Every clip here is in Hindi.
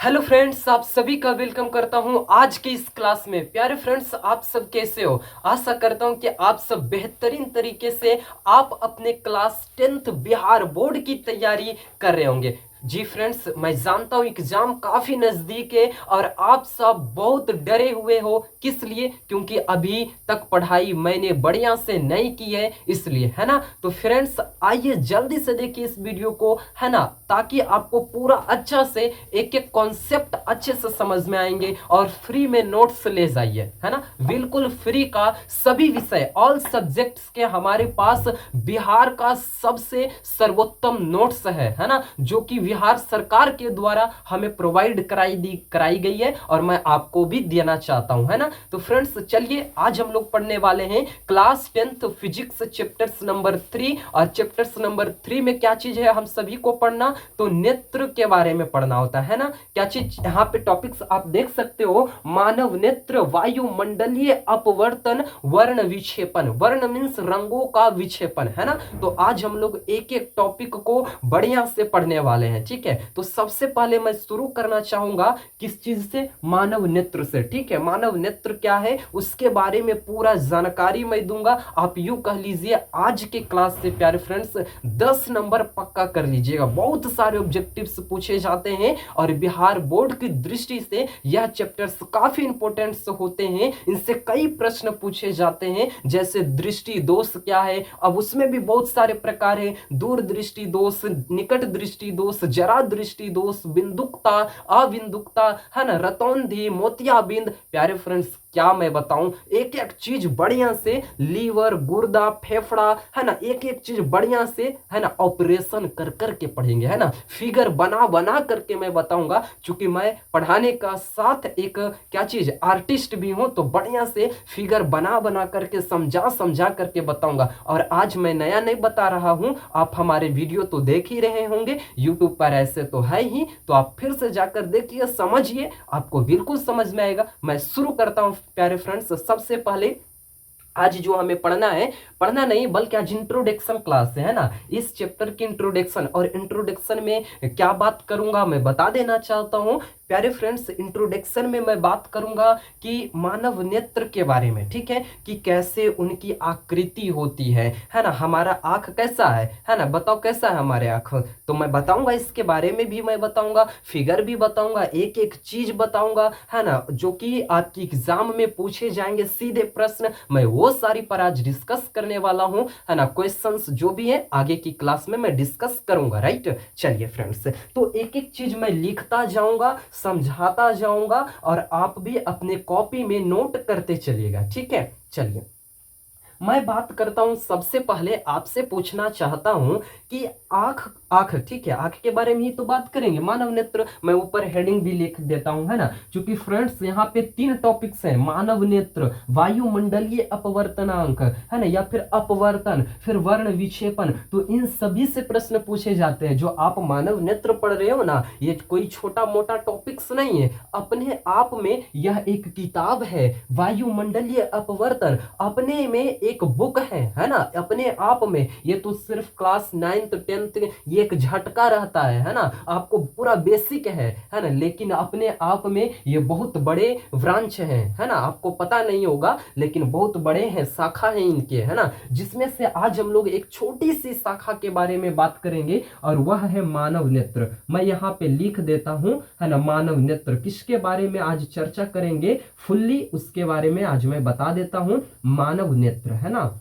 हेलो फ्रेंड्स, आप सभी का वेलकम करता हूं आज की इस क्लास में। प्यारे फ्रेंड्स, आप सब कैसे हो? आशा करता हूं कि आप सब बेहतरीन तरीके से आप अपने क्लास 10th बिहार बोर्ड की तैयारी कर रहे होंगे। जी फ्रेंड्स, मैं जानता हूं एग्जाम काफी नजदीक है और आप सब बहुत डरे हुए हो। किस लिए? क्योंकि अभी तक पढ़ाई मैंने बढ़िया से नहीं की है, इसलिए, है ना। तो फ्रेंड्स, आइए जल्दी से देखिए इस वीडियो को, है ना, ताकि आपको पूरा अच्छा से एक एक कॉन्सेप्ट अच्छे से समझ में आएंगे और फ्री में नोट्स ले जाइए, है ना। बिल्कुल फ्री का सभी विषय, ऑल सब्जेक्ट्स के हमारे पास बिहार का सबसे सर्वोत्तम नोट्स है ना, जो कि बिहार सरकार के द्वारा हमें प्रोवाइड कराई गई है और मैं आपको भी देना चाहता हूं, है ना। तो फ्रेंड्स, चलिए आज हम लोग पढ़ने वाले हैं class 10th physics chapters number 3। और चैप्टर्स नंबर 3 में क्या चीज है हम सभी को पढ़ना? तो नेत्र के बारे में पढ़ना होता है ना। क्या चीज यहाँ पे टॉपिक्स आप देख सकते हो? मानव नेत्र, वायुमंडलीय अपवर्तन, वर्ण विक्षेपन। वर्ण मीन्स रंगों का विक्षेपन, है ना। तो आज हम लोग एक एक टॉपिक को बढ़िया से पढ़ने वाले हैं, ठीक है। तो सबसे पहले मैं शुरू करना चाहूंगा किस चीज से? मानव नेत्र से, ठीक है। मानव नेत्र क्या है उसके बारे में पूरा जानकारी मैं दूंगा। आप यूं कह लीजिए आज के क्लास से प्यारे फ्रेंड्स 10 नंबर पक्का कर लीजिएगा। बहुत सारे ऑब्जेक्टिव्स पूछे जाते हैं और बिहार बोर्ड की दृष्टि से यह चैप्टर्स काफी इंपॉर्टेंट होते हैं। इनसे कई प्रश्न पूछे जाते हैं, जैसे दृष्टि दोष क्या है, अब उसमें भी बहुत सारे प्रकार है। दूर दृष्टि दोष, निकट दृष्टि दोष, जरा दृष्टि दोष, बिंदुकता, अबिंदुकता, है ना, रतौंधी, मोतियाबिंद। प्यारे फ्रेंड्स, क्या मैं बताऊं, एक एक चीज बढ़िया से, लीवर, गुर्दा, फेफड़ा, है ना, एक एक चीज बढ़िया से, है ना, ऑपरेशन कर करके पढ़ेंगे, है ना। फिगर बना बना करके मैं बताऊंगा, क्योंकि मैं पढ़ाने का साथ एक क्या चीज आर्टिस्ट भी हूं, तो बढ़िया से फिगर बना बना करके समझा समझा करके बताऊंगा। और आज मैं नया नहीं बता रहा हूं, आप हमारे वीडियो तो देख ही रहे होंगे यूट्यूब पर, ऐसे तो है ही, तो आप फिर से जाकर देखिए, समझिए, आपको बिल्कुल समझ में आएगा। मैं शुरू करता हूं प्यारे फ्रेंड्स। सबसे पहले आज जो हमें पढ़ना है, पढ़ना नहीं बल्कि आज इंट्रोडक्शन क्लास है ना, इस चैप्टर की इंट्रोडक्शन। और इंट्रोडक्शन में क्या बात करूंगा मैं बता देना चाहता हूं प्यारे फ्रेंड्स। इंट्रोडक्शन में मैं बात करूंगा कि मानव नेत्र के बारे में, ठीक है, कि कैसे उनकी आकृति होती है ना। हमारा आंख कैसा है ना, बताओ कैसा है हमारे आंख, तो मैं बताऊंगा, इसके बारे में भी मैं बताऊंगा, फिगर भी बताऊंगा, एक एक चीज बताऊंगा, है ना, जो कि आपकी एग्जाम में पूछे जाएंगे सीधे प्रश्न। मैं वो सारी पर आज डिस्कस करने वाला हूं, है ना। क्वेश्चंस जो भी है आगे की क्लास में मैं डिस्कस करूंगा, राइट। चलिए फ्रेंड्स, तो एक एक चीज मैं लिखता जाऊंगा, समझाता जाऊंगा और आप भी अपने कॉपी में नोट करते चलिएगा, ठीक है। चलिए मैं बात करता हूं, सबसे पहले आपसे पूछना चाहता हूं कि आंख, आंख, ठीक है, आंख के बारे में ही तो बात करेंगे। मानव नेत्र, मैं ऊपर हेडिंग भी लिख देता हूं, है ना, क्योंकि फ्रेंड्स यहाँ पे 3 टॉपिक्स हैं। मानव नेत्र, वायुमंडलीय अपवर्तनांक, है ना, या फिर अपवर्तन, फिर वर्ण विक्षेपन। तो इन सभी से प्रश्न पूछे जाते हैं। जो आप मानव नेत्र पढ़ रहे हो ना, ये कोई छोटा मोटा टॉपिक्स नहीं है, अपने आप में यह एक किताब है। वायुमंडलीय अपवर्तन अपने में एक बुक है ना, अपने आप में। ये तो सिर्फ क्लास 9th 10th ये एक झटका रहता है ना, आपको पूरा बेसिक है ना, लेकिन अपने आप में ये बहुत बड़े ब्रांच है ना, आपको पता नहीं होगा लेकिन बहुत बड़े हैं, शाखा है इनके, है ना, जिसमें से आज हम लोग एक छोटी सी शाखा के बारे में बात करेंगे और वह है मानव नेत्र। मैं यहाँ पे लिख देता हूं, है ना, मानव नेत्र किसके बारे में आज चर्चा करेंगे फुल्ली, उसके बारे में आज मैं बता देता हूं। मानव नेत्र, है ना,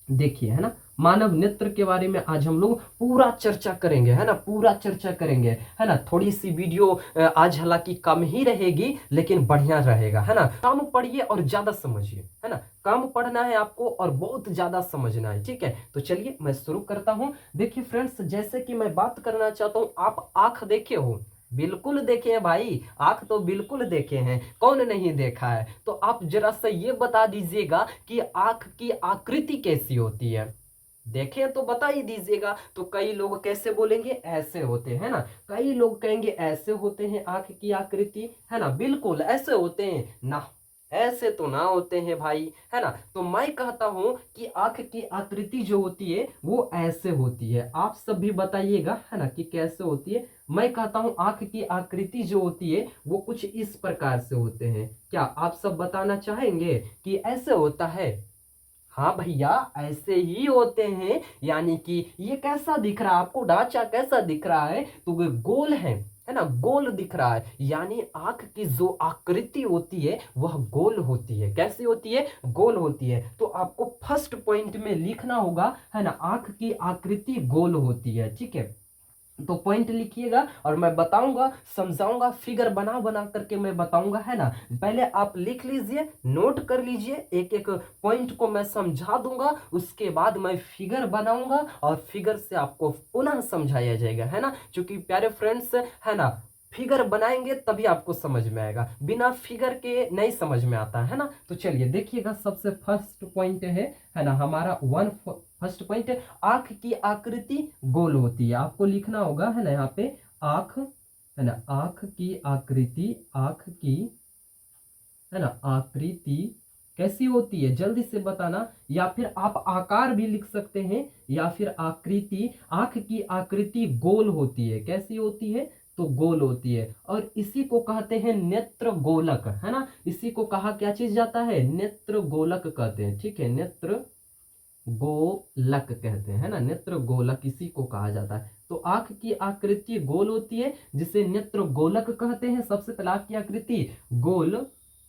देखिए, है ना, मानव नेत्र के बारे में आज हम लोग पूरा चर्चा करेंगे, है ना, पूरा चर्चा करेंगे, है ना। थोड़ी सी वीडियो आज हालांकि कम ही रहेगी लेकिन बढ़िया रहेगा, है ना। कम पढ़िए और ज्यादा समझिए, है ना, कम पढ़ना है आपको और बहुत ज्यादा समझना है, ठीक है। तो चलिए मैं शुरू करता हूं। देखिए फ्रेंड्स, जैसे कि मैं बात करना चाहता हूं, आप आंख देखे हो? बिल्कुल देखे हैं भाई, आंख तो बिल्कुल देखे हैं, कौन नहीं देखा है? तो आप जरा सा ये बता दीजिएगा कि आंख की आकृति कैसी होती है। देखें तो बता ही दीजिएगा। तो कई लोग कैसे बोलेंगे? ऐसे होते हैं ना, कई लोग कहेंगे ऐसे होते हैं आंख की आकृति, है ना, बिल्कुल ऐसे होते हैं ना। ऐसे तो ना होते हैं भाई, है ना। तो मैं कहता हूं कि आंख की आकृति जो होती है वो ऐसे होती है। आप सब भी बताइएगा, है ना, कि कैसे होती है। मैं कहता हूं आंख की आकृति जो होती है वो कुछ इस प्रकार से होते हैं। क्या आप सब बताना चाहेंगे कि ऐसे होता है? हाँ भैया, ऐसे ही होते हैं। यानी कि ये कैसा दिख रहा है आपको, ढांचा कैसा दिख रहा है? तो वो गोल है ना, गोल दिख रहा है। यानी आंख की जो आकृति होती है वह गोल होती है। कैसी होती है? गोल होती है। तो आपको फर्स्ट पॉइंट में लिखना होगा, है ना, आंख की आकृति गोल होती है। ठीक है, तो पॉइंट लिखिएगा और मैं बताऊंगा, समझाऊंगा, फिगर बना बना करके मैं बताऊंगा, है ना। पहले आप लिख लीजिए, नोट कर लीजिए, एक एक पॉइंट को मैं समझा दूंगा, उसके बाद मैं फिगर बनाऊंगा और फिगर से आपको पुनः समझाया जाएगा, है ना। क्योंकि प्यारे फ्रेंड्स, है ना, फिगर बनाएंगे तभी आपको समझ में आएगा, बिना फिगर के नहीं समझ में आता, है ना। तो चलिए देखिएगा, सबसे फर्स्ट पॉइंट है ना, हमारा फर्स्ट पॉइंट है, आंख की आकृति गोल होती है। आपको लिखना होगा, है ना, यहाँ पे आंख, है ना, आंख की आकृति, आंख की, है ना, आकृति कैसी होती है, जल्दी से बताना। या फिर आप आकार भी लिख सकते हैं, या फिर आकृति। आंख की आकृति गोल होती है। कैसी होती है? तो गोल होती है। और इसी को कहते हैं नेत्र गोलक, है ना। इसी को कहा क्या चीज जाता है? नेत्र गोलक कहते हैं। ठीक है, नेत्र गोलक कहते हैं, है ना, नेत्र गोलक इसी को कहा जाता है। तो आंख की आकृति गोल होती है, जिसे नेत्र गोलक कहते हैं। सबसे पहले आंख की आकृति गोल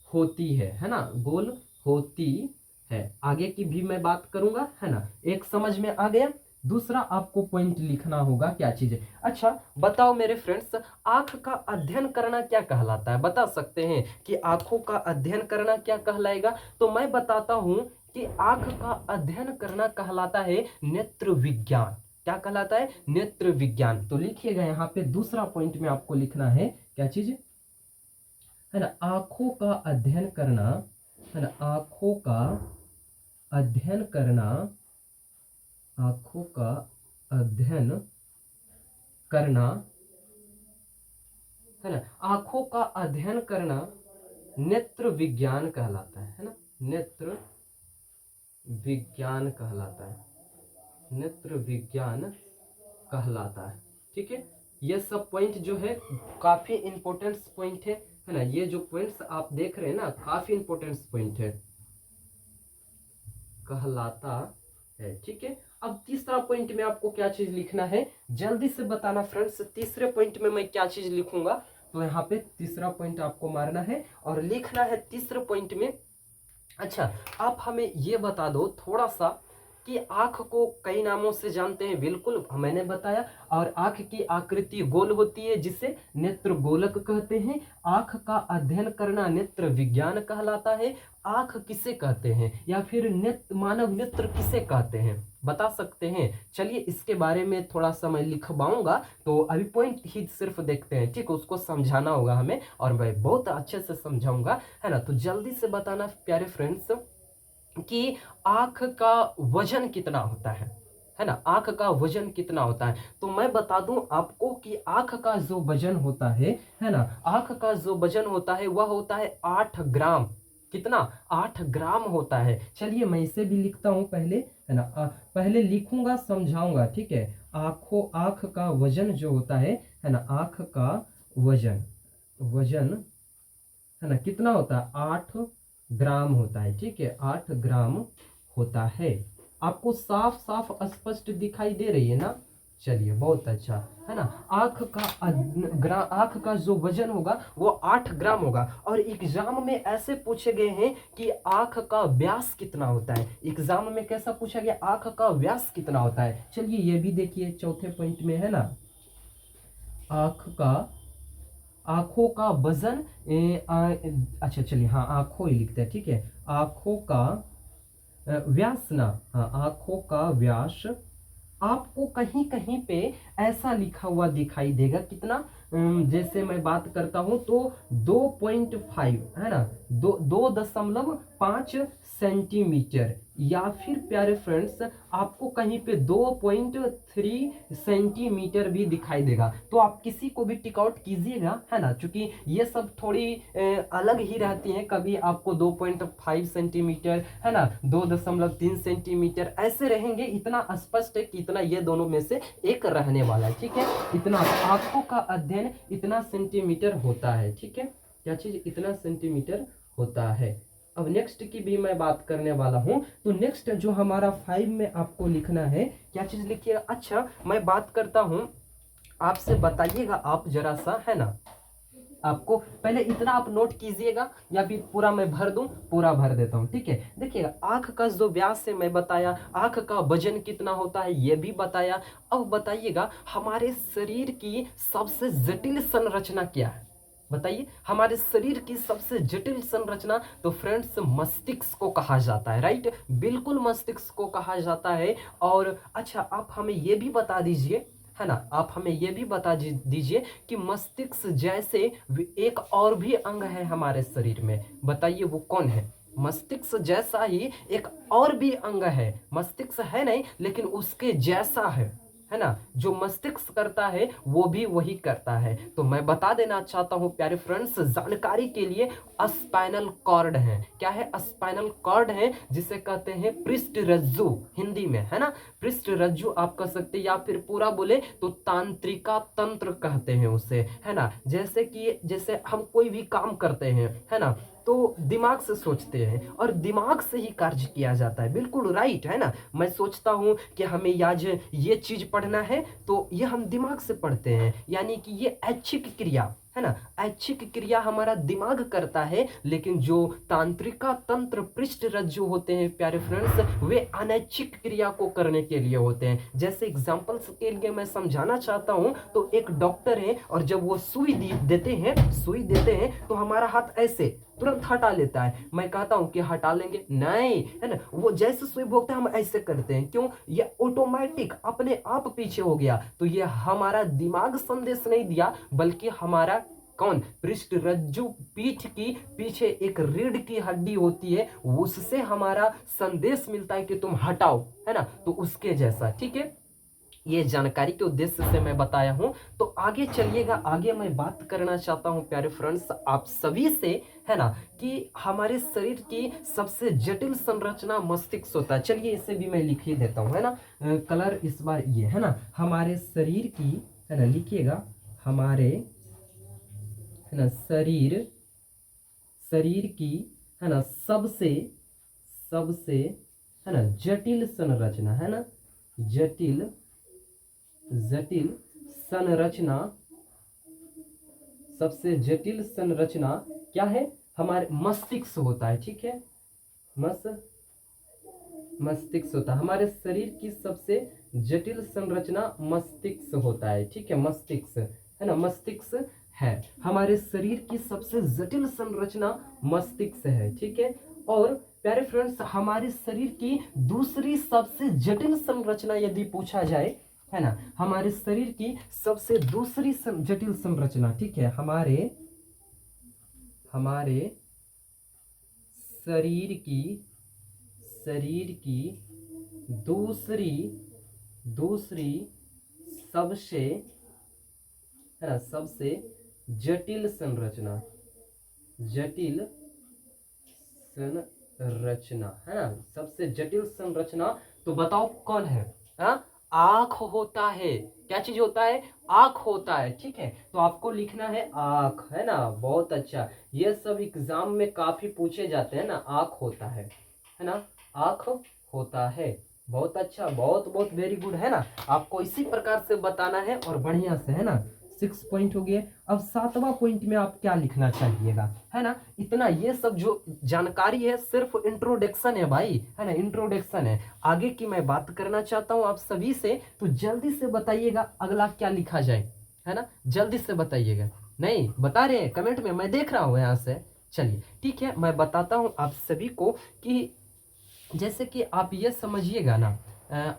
होती है ना, गोल होती है। आगे की भी मैं बात करूंगा, है ना। एक समझ में आ गया। दूसरा आपको पॉइंट लिखना होगा, क्या चीज है? अच्छा बताओ मेरे फ्रेंड्स, आंख का अध्ययन करना क्या कहलाता है? बता सकते हैं कि आंखों का अध्ययन करना क्या कहलाएगा? तो मैं बताता हूं कि आंख का अध्ययन करना कहलाता है नेत्र विज्ञान। क्या कहलाता है? नेत्र विज्ञान। तो लिखिएगा यहाँ पे, दूसरा पॉइंट में आपको लिखना है क्या चीज, है ना, आंखों का अध्ययन करना, है ना, आंखों का अध्ययन करना, आंखों का अध्ययन करना, है ना, आंखों का अध्ययन करना नेत्र विज्ञान कहलाता है ना, नेत्र विज्ञान कहलाता है, नेत्र विज्ञान कहलाता है। ठीक है, ये सब पॉइंट जो है काफी इंपॉर्टेंट पॉइंट है ना। ये जो पॉइंट्स आप देख रहे हैं ना, काफी इंपॉर्टेंट पॉइंट है, कहलाता है। ठीक है, अब तीसरा पॉइंट में आपको क्या चीज लिखना है, जल्दी से बताना फ्रेंड्स। तीसरे पॉइंट में मैं क्या चीज लिखूंगा? तो यहाँ पे तीसरा पॉइंट आपको मारना है और लिखना है तीसरे पॉइंट में। अच्छा, आप हमें ये बता दो थोड़ा सा कि आंख को कई नामों से जानते हैं, बिल्कुल मैंने बताया। और आंख की आकृति गोल होती है, जिसे नेत्र गोलक कहते हैं। आंख का अध्ययन करना नेत्र विज्ञान कहलाता है। आंख किसे कहते हैं, या फिर नेत्र, मानव नेत्र किसे कहते हैं, बता सकते हैं? चलिए इसके बारे में थोड़ा सा मैं लिखवाऊंगा, तो अभी पॉइंट ही सिर्फ देखते हैं। ठीक, उसको समझाना होगा हमें और मैं बहुत अच्छे से समझाऊंगा, है ना। तो जल्दी से बताना प्यारे फ्रेंड्स कि आंख का वजन कितना होता है ना, आंख का वजन कितना होता है? तो मैं बता दूं आपको कि आंख का जो वजन होता है ना, आंख का जो वजन होता है वह होता है 8 ग्राम। कितना? 8 ग्राम होता है। चलिए मैं इसे भी लिखता हूं पहले, है ना, पहले लिखूंगा, समझाऊंगा। ठीक है, आंख का वजन जो होता है ना, आंख का वजन, वजन, है ना, कितना होता है? 8 ग्राम होता है। ठीक है, 8 ग्राम होता है। आपको साफ साफ स्पष्ट दिखाई दे रही है ना? चलिए बहुत अच्छा, है ना। आंख का जो वजन होगा वो 8 ग्राम होगा। और एग्जाम में ऐसे पूछे गए हैं कि आंख का व्यास कितना होता है। एग्जाम में कैसा पूछा गया? आंख का व्यास कितना होता है। चलिए ये भी देखिए, चौथे पॉइंट में, है ना, आंखों का वजन, अच्छा चलिए, हाँ आंखों ही लिखते हैं। ठीक है, आंखों का व्यास ना, हाँ आंखों का व्यास आपको कहीं कहीं पे ऐसा लिखा हुआ दिखाई देगा। कितना? जैसे मैं बात करता हूं तो 2.5, है ना, 2.5 सेंटीमीटर, या फिर प्यारे फ्रेंड्स आपको कहीं पे 2.3 सेंटीमीटर भी दिखाई देगा, तो आप किसी को भी टिक आउट कीजिएगा, है ना, क्योंकि ये सब थोड़ी अलग ही रहती हैं। कभी आपको 2.5 सेंटीमीटर, है ना, 2.3 सेंटीमीटर ऐसे रहेंगे। इतना स्पष्ट है कि इतना ये दोनों में से एक रहने वाला है, ठीक है। इतना आंखों का अध्ययन इतना सेंटीमीटर होता है, ठीक है। क्या चीज इतना सेंटीमीटर होता है। अब नेक्स्ट की भी मैं बात करने वाला हूं। तो नेक्स्ट जो हमारा 5 में आपको लिखना है, क्या चीज लिखिएगा। अच्छा, मैं बात करता हूं, आपसे बताइएगा आप जरा सा, है ना। आपको पहले इतना आप नोट कीजिएगा, या फिर पूरा मैं भर दूं, पूरा भर देता हूं, ठीक है। देखिएगा, आंख का जो व्यास है मैं बताया, आंख का वजन कितना होता है ये भी बताया। अब बताइएगा हमारे शरीर की सबसे जटिल संरचना क्या है। बताइए, हमारे शरीर की सबसे जटिल संरचना, तो फ्रेंड्स मस्तिष्क को कहा जाता है, राइट, बिल्कुल मस्तिष्क को कहा जाता है। और अच्छा, आप हमें ये भी बता दीजिए, है ना, आप हमें ये भी बता दीजिए कि मस्तिष्क जैसे एक और भी अंग है हमारे शरीर में, बताइए वो कौन है। मस्तिष्क जैसा ही एक और भी अंग है, मस्तिष्क है नहीं लेकिन उसके जैसा है ना, जो मस्तिष्क करता है वो भी वही करता है। तो मैं बता देना चाहता हूं प्यारे फ्रेंड्स, जानकारी के लिए, स्पाइनल कॉर्ड है। क्या है? स्पाइनल कॉर्ड है, जिसे कहते हैं पृष्ठ रज्जु हिंदी में, है ना, पृष्ठ रज्जु आप कह सकते हैं, या फिर पूरा बोले तो तांत्रिका तंत्र कहते हैं उसे, है ना। जैसे हम कोई भी काम करते हैं, है ना, तो दिमाग से सोचते हैं और दिमाग से ही कार्य किया जाता है, बिल्कुल राइट, है ना। मैं सोचता हूं कि हमें आज ये चीज पढ़ना है, तो ये हम दिमाग से पढ़ते हैं, यानी कि ये ऐच्छिक क्रिया, है ना, ऐच्छिक क्रिया हमारा दिमाग करता है। लेकिन जो तांत्रिका तंत्र पृष्ठ रज्जु होते हैं प्यारे फ्रेंड्स, वे अनैच्छिक क्रिया को करने के लिए होते हैं। जैसे एग्जांपल्स के लिए मैं समझाना चाहता हूं, तो एक डॉक्टर है और जब वो सुई देते हैं तो हमारा हाथ ऐसे तुरंत हटा लेता है। मैं कहता हूं कि हटा लेंगे, नहीं, है ना, वो जैसे सुई भोगता है हम ऐसे करते हैं, क्यों? ये ऑटोमेटिक अपने आप पीछे हो गया। तो ये हमारा दिमाग संदेश नहीं दिया, बल्कि हमारा कौन? पृष्ठ रज्जु पीठ की पीछे एक रीढ़ की हड्डी होती है, उससे हमारा संदेश मिलता है कि तुम हटाओ, है ना, तो उसके जैसा, ठीक है। ये जानकारी के उद्देश्य से मैं बताया हूं। तो आगे चलिएगा, आगे मैं बात करना चाहता हूं प्यारे फ्रेंड्स आप सभी से, है ना, कि हमारे शरीर की सबसे जटिल संरचना मस्तिष्क होता है। चलिए इसे भी मैं लिख ही देता हूं, है ना, कलर इस बार ये, है ना, हमारे शरीर की, है ना, लिखिएगा, हमारे, है ना, शरीर की, है ना, सबसे, है ना, जटिल संरचना, है ना, जटिल संरचना, सबसे जटिल संरचना क्या है? हमारे मस्तिष्क होता है, ठीक है, मस्तिष्क होता है। हमारे शरीर की सबसे जटिल संरचना मस्तिष्क होता है, ठीक है, मस्तिष्क, है ना, मस्तिष्क है। हमारे शरीर की सबसे जटिल संरचना मस्तिष्क है, ठीक है। और प्यारे फ्रेंड्स, हमारे शरीर की दूसरी सबसे जटिल संरचना यदि पूछा जाए, है ना, हमारे शरीर की सबसे दूसरी जटिल संरचना, ठीक है, हमारे शरीर की दूसरी सबसे, है ना, सबसे जटिल संरचना, है ना, सबसे जटिल संरचना, तो बताओ कौन है? हाँ, आंख होता है। क्या चीज होता है? आंख होता है, ठीक है। तो आपको लिखना है आंख, है ना, बहुत अच्छा, ये सब एग्जाम में काफी पूछे जाते हैं ना, आंख होता है ना, आंख होता है, बहुत अच्छा, बहुत बहुत वेरी गुड, है ना। आपको इसी प्रकार से बताना है और बढ़िया से, है ना। 6 पॉइंट हो गए। अब 7वां पॉइंट में आप क्या लिखना चाहिएगा, है ना। इतना ये सब जो जानकारी है सिर्फ इंट्रोडक्शन है भाई, है ना, इंट्रोडक्शन है। आगे की मैं बात करना चाहता हूं आप सभी से, तो जल्दी से बताइएगा अगला क्या लिखा जाए, है ना, जल्दी से बताइएगा। नहीं बता रहे हैं कमेंट में, मैं देख रहा हूं यहाँ से। चलिए ठीक है, मैं बताता हूं आप सभी को कि जैसे कि आप ये समझिएगा ना,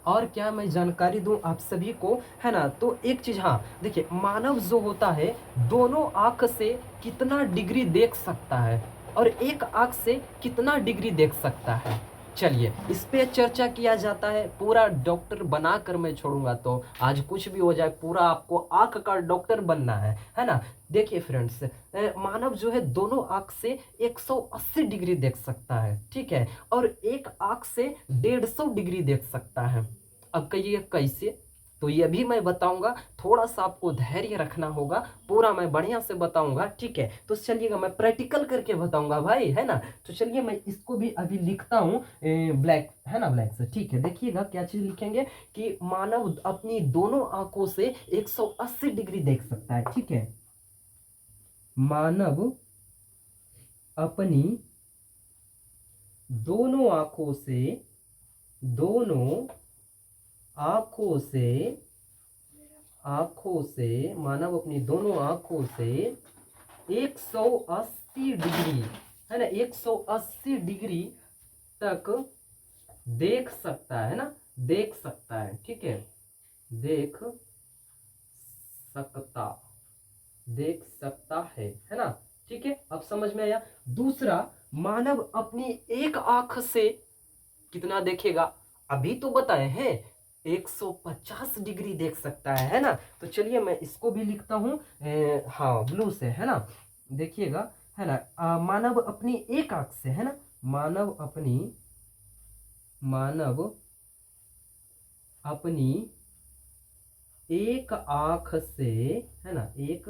और क्या मैं जानकारी दूं आप सभी को, है ना। तो एक चीज, हाँ देखिए, मानव जो होता है दोनों आंख से कितना डिग्री देख सकता है? और एक आंख से कितना डिग्री देख सकता है। चलिए इस पे चर्चा किया जाता है। पूरा डॉक्टर बनाकर मैं छोड़ूंगा, तो आज कुछ भी हो जाए पूरा आपको आंख का डॉक्टर बनना है ना। देखिए फ्रेंड्स, मानव जो है दोनों आंख से 180 डिग्री देख सकता है, ठीक है, और एक आंख से 150 डिग्री देख सकता है। अब कहिए कैसे, तो ये भी मैं बताऊंगा। थोड़ा सा आपको धैर्य रखना होगा, पूरा मैं बढ़िया से बताऊंगा, ठीक है। तो चलिएगा मैं प्रैक्टिकल करके बताऊंगा भाई, है ना। तो चलिए मैं इसको भी अभी लिखता हूँ ब्लैक, है ना, ब्लैक से, ठीक है। देखिएगा क्या चीज लिखेंगे कि मानव अपनी दोनों आंखों से 180 डिग्री देख सकता है, ठीक है। मानव अपनी दोनों आंखों से, दोनों आंखों से मानव अपनी दोनों आंखों से 180 डिग्री, है ना, 180 डिग्री तक देख सकता है ना, देख सकता है, ठीक है, देख सकता, देख सकता है ना, ठीक है। अब समझ में आया। दूसरा, मानव अपनी एक आंख से कितना देखेगा, अभी तो बताए हैं 150 डिग्री देख सकता है ना। तो चलिए मैं इसको भी लिखता हूँ हाँ ब्लू से, है ना। देखिएगा, है ना, मानव अपनी एक आंख से, है ना, मानव अपनी एक आंख से, है ना, एक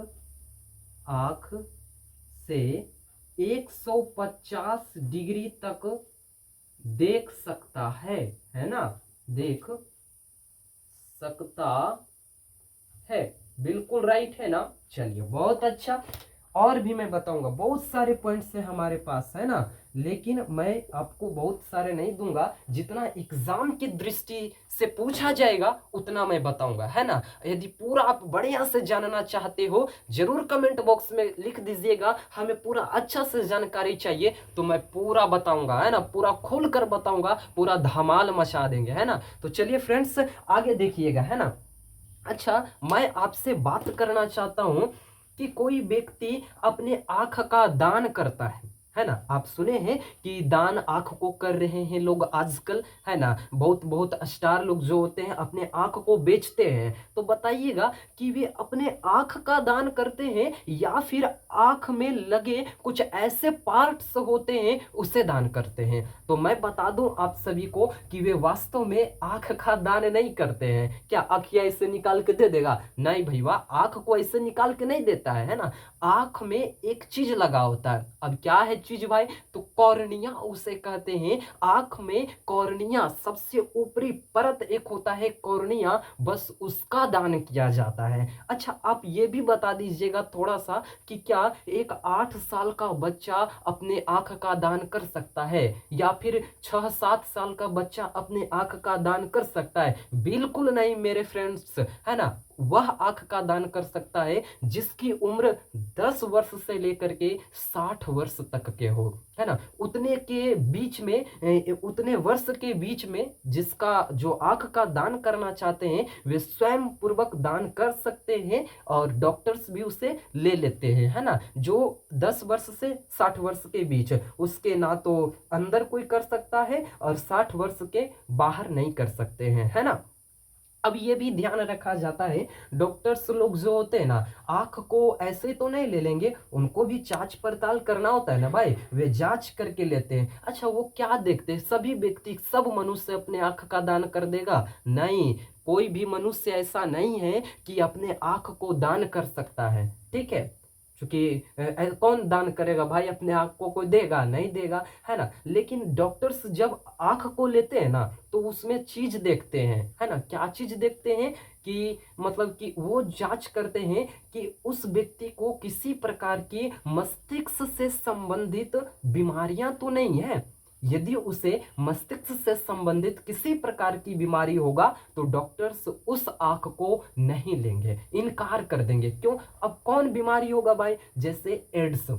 आंख से 150 डिग्री तक देख सकता है ना, देख सकता है। बिल्कुल राइट है ना। चलिए बहुत अच्छा। और भी मैं बताऊंगा, बहुत सारे पॉइंट्स हैं हमारे पास, है ना, लेकिन मैं आपको बहुत सारे नहीं दूंगा। जितना एग्जाम की दृष्टि से पूछा जाएगा उतना मैं बताऊंगा, है ना। यदि पूरा आप बढ़िया से जानना चाहते हो जरूर कमेंट बॉक्स में लिख दीजिएगा, हमें पूरा अच्छा से जानकारी चाहिए, तो मैं पूरा बताऊंगा, है ना, पूरा खोल कर बताऊंगा, पूरा धमाल मचा देंगे, है ना। तो चलिए फ्रेंड्स आगे देखिएगा, है ना। अच्छा, मैं आपसे बात करना चाहता हूं कि कोई व्यक्ति अपने आंख का दान करता है ना। आप सुने हैं कि दान आंख को कर रहे हैं लोग आजकल, है ना। बहुत बहुत स्टार लोग जो होते हैं अपने आंख को बेचते हैं। तो बताइएगा कि वे अपने आंख का दान करते हैं या फिर आंख में लगे कुछ ऐसे पार्ट्स होते हैं उसे दान करते हैं। तो मैं बता दूं आप सभी को कि वे वास्तव में आंख का दान नहीं करते हैं। क्या आंखिया ऐसे निकाल के दे देगा? नहीं भैया, आंख को ऐसे निकाल के नहीं देता है ना। आंख में एक चीज लगा होता है। अब क्या है चीज भाई? तो कॉर्निया उसे कहते हैं। आंख में कॉर्निया, सबसे ऊपरी परत एक होता है कॉर्निया, बस उसका दान किया जाता है। अच्छा, आप ये भी बता दीजिएगा थोड़ा सा कि क्या एक 8 साल का बच्चा अपने आंख का दान कर सकता है या फिर 6-7 साल का बच्चा अपने आंख का दान कर सकता है? बिल्कुल नहीं मेरे फ्रेंड्स, है ना। वह आंख का दान कर सकता है जिसकी उम्र 10 वर्ष से लेकर के 60 वर्ष तक के हो, है ना। उतने के बीच में, उतने वर्ष के बीच में जिसका जो आंख का दान करना चाहते हैं वे स्वयं पूर्वक दान कर सकते हैं और डॉक्टर्स भी उसे ले लेते हैं, है ना। जो 10 वर्ष से 60 वर्ष के बीच, उसके ना तो अंदर कोई कर सकता है और 60 वर्ष के बाहर नहीं कर सकते हैं, है ना। अब ये भी ध्यान रखा जाता है, डॉक्टर्स लोग जो होते हैं ना आंख को ऐसे तो नहीं ले लेंगे, उनको भी जांच पड़ताल करना होता है ना भाई, वे जांच करके लेते हैं। अच्छा, वो क्या देखते हैं? सभी व्यक्ति, सब मनुष्य अपने आंख का दान कर देगा? नहीं, कोई भी मनुष्य ऐसा नहीं है कि अपने आंख को दान कर सकता है, ठीक है। क्योंकि कौन दान करेगा भाई? अपने आंख को कोई देगा? नहीं देगा, है ना। लेकिन डॉक्टर्स जब आंख को लेते हैं ना तो उसमें चीज देखते हैं, है ना। क्या चीज देखते हैं? कि मतलब कि वो जांच करते हैं कि उस व्यक्ति को किसी प्रकार की मस्तिष्क से संबंधित बीमारियां तो नहीं है। यदि उसे मस्तिष्क से संबंधित किसी प्रकार की बीमारी होगा तो डॉक्टर्स उस आंख को नहीं लेंगे, इनकार कर देंगे। क्यों? अब कौन बीमारी होगा भाई? जैसे एड्स।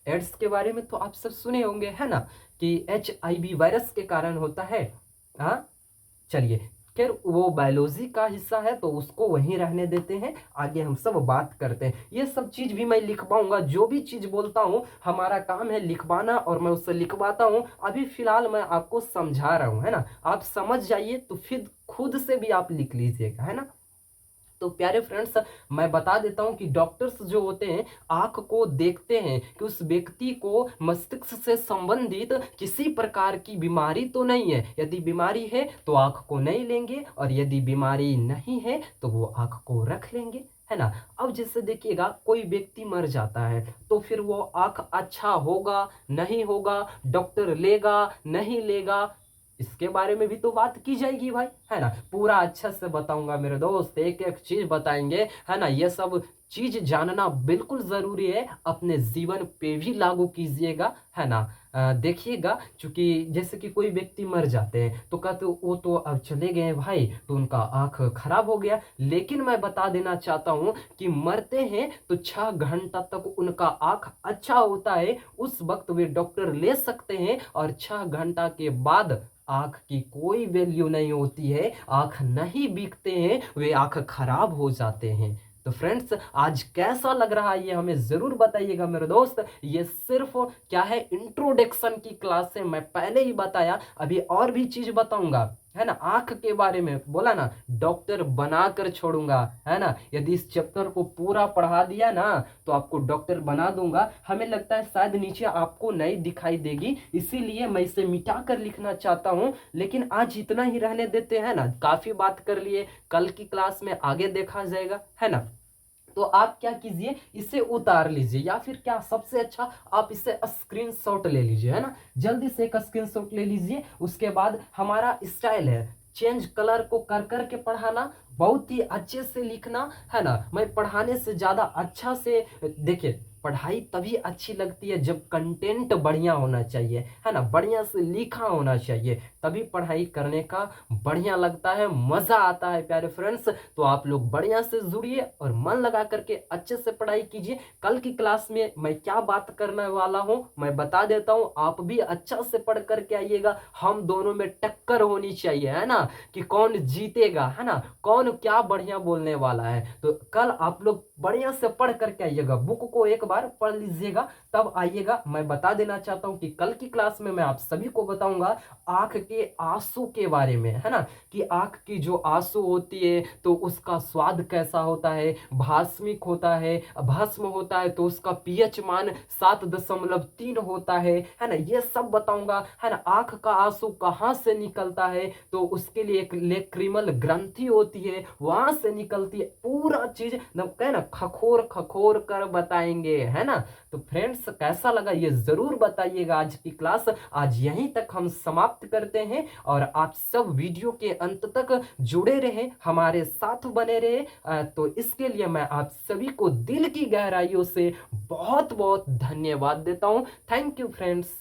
एड्स के बारे में तो आप सब सुने होंगे, है ना, कि HIV वायरस के कारण होता है। हाँ, चलिए, खैर वो बायोलॉजी का हिस्सा है तो उसको वहीं रहने देते हैं, आगे हम सब बात करते हैं। ये सब चीज भी मैं लिखवाऊंगा, जो भी चीज बोलता हूँ हमारा काम है लिखवाना और मैं उससे लिखवाता हूँ। अभी फिलहाल मैं आपको समझा रहा हूँ, है ना, आप समझ जाइए तो फिर खुद से भी आप लिख लीजिएगा, है ना। तो प्यारे फ्रेंड्स, मैं बता देता हूं कि डॉक्टर्स जो होते हैं आंख को देखते हैं कि उस व्यक्ति को मस्तिष्क से संबंधित किसी प्रकार की बीमारी तो नहीं है। यदि बीमारी है तो आंख को नहीं लेंगे और यदि बीमारी नहीं है तो वो आंख को रख लेंगे, है ना। अब जैसे देखिएगा कोई व्यक्ति मर जाता है तो फिर वो आंख अच्छा होगा नहीं होगा, डॉक्टर लेगा नहीं लेगा, इसके बारे में भी तो बात की जाएगी भाई, है ना। पूरा अच्छे से बताऊंगा मेरे दोस्त, एक एक चीज बताएंगे, है ना। ये सब चीज जानना बिल्कुल जरूरी है, अपने जीवन पे भी लागू कीजिएगा, है ना। देखिएगा, क्योंकि जैसे कि कोई व्यक्ति मर जाते हैं तो कहते वो तो अब चले गए भाई तो उनका आंख खराब हो गया, लेकिन मैं बता देना चाहता हूं कि मरते हैं तो 6 घंटा तक उनका आंख अच्छा होता है, उस वक्त वे डॉक्टर ले सकते हैं और 6 घंटा के बाद आंख की कोई वैल्यू नहीं होती है, आंख नहीं बिकते हैं, वे आंख खराब हो जाते हैं। तो फ्रेंड्स, आज कैसा लग रहा है ये हमें जरूर बताइएगा मेरे दोस्त। ये सिर्फ क्या है, इंट्रोडक्शन की क्लास है, मैं पहले ही बताया, अभी और भी चीज बताऊंगा, है ना। आंख के बारे में बोला ना, डॉक्टर बनाकर छोड़ूंगा, है ना। यदि इस चैप्टर को पूरा पढ़ा दिया ना तो आपको डॉक्टर बना दूंगा। हमें लगता है शायद नीचे आपको नहीं दिखाई देगी, इसीलिए मैं इसे मिटा कर लिखना चाहता हूं, लेकिन आज इतना ही रहने देते हैं ना, काफी बात कर लिए, कल की क्लास में आगे देखा जाएगा, है ना। तो आप क्या कीजिए, इसे उतार लीजिए या फिर क्या सबसे अच्छा आप इसे स्क्रीनशॉट ले लीजिए, है ना। जल्दी से एक स्क्रीनशॉट ले लीजिए। उसके बाद हमारा स्टाइल है चेंज कलर को कर कर के पढ़ाना, बहुत ही अच्छे से लिखना, है ना। मैं पढ़ाने से ज्यादा अच्छा से, देखिए पढ़ाई तभी अच्छी लगती है जब कंटेंट बढ़िया होना चाहिए, है ना, बढ़िया से लिखा होना चाहिए, तभी पढ़ाई करने का बढ़िया लगता है, मजा आता है प्यारे फ्रेंड्स। तो आप लोग बढ़िया से जुड़िए और मन लगा करके अच्छे से पढ़ाई कीजिए। कल की क्लास में मैं क्या बात करने वाला हूं मैं बता देता हूं, आप भी अच्छा से पढ़ करके आइएगा, हम दोनों में टक्कर होनी चाहिए, है ना, कि कौन जीतेगा, है ना, कौन क्या बढ़िया बोलने वाला है। तो कल आप लोग बढ़िया से पढ़ करके आइएगा, बुक को एक बार पढ़ लीजिएगा तब आइएगा। मैं बता देना चाहता हूं कि कल की क्लास में मैं आप सभी को बताऊंगा आंख के आंसू के बारे में, है ना, कि आंख की जो आंसू होती है तो उसका स्वाद कैसा होता है, भास्मिक होता है, भस्म होता है तो उसका पीएच मान 7.3 होता है ना, ये सब बताऊंगा, है ना। आंख का आंसू कहाँ से निकलता है तो उसके लिए एक लेक्रिमल ग्रंथि होती है, वहां से निकलती है, पूरा चीज ना खखोर खखोर कर बताएंगे, है ना। तो फ्रेंड्स, कैसा लगा ये जरूर बताइएगा। आज की क्लास आज यहीं तक हम समाप्त करते हैं और आप सब वीडियो के अंत तक जुड़े रहे, हमारे साथ बने रहे। तो इसके लिए मैं आप सभी को दिल की गहराइयों से बहुत बहुत धन्यवाद देता हूं। Thank you friends.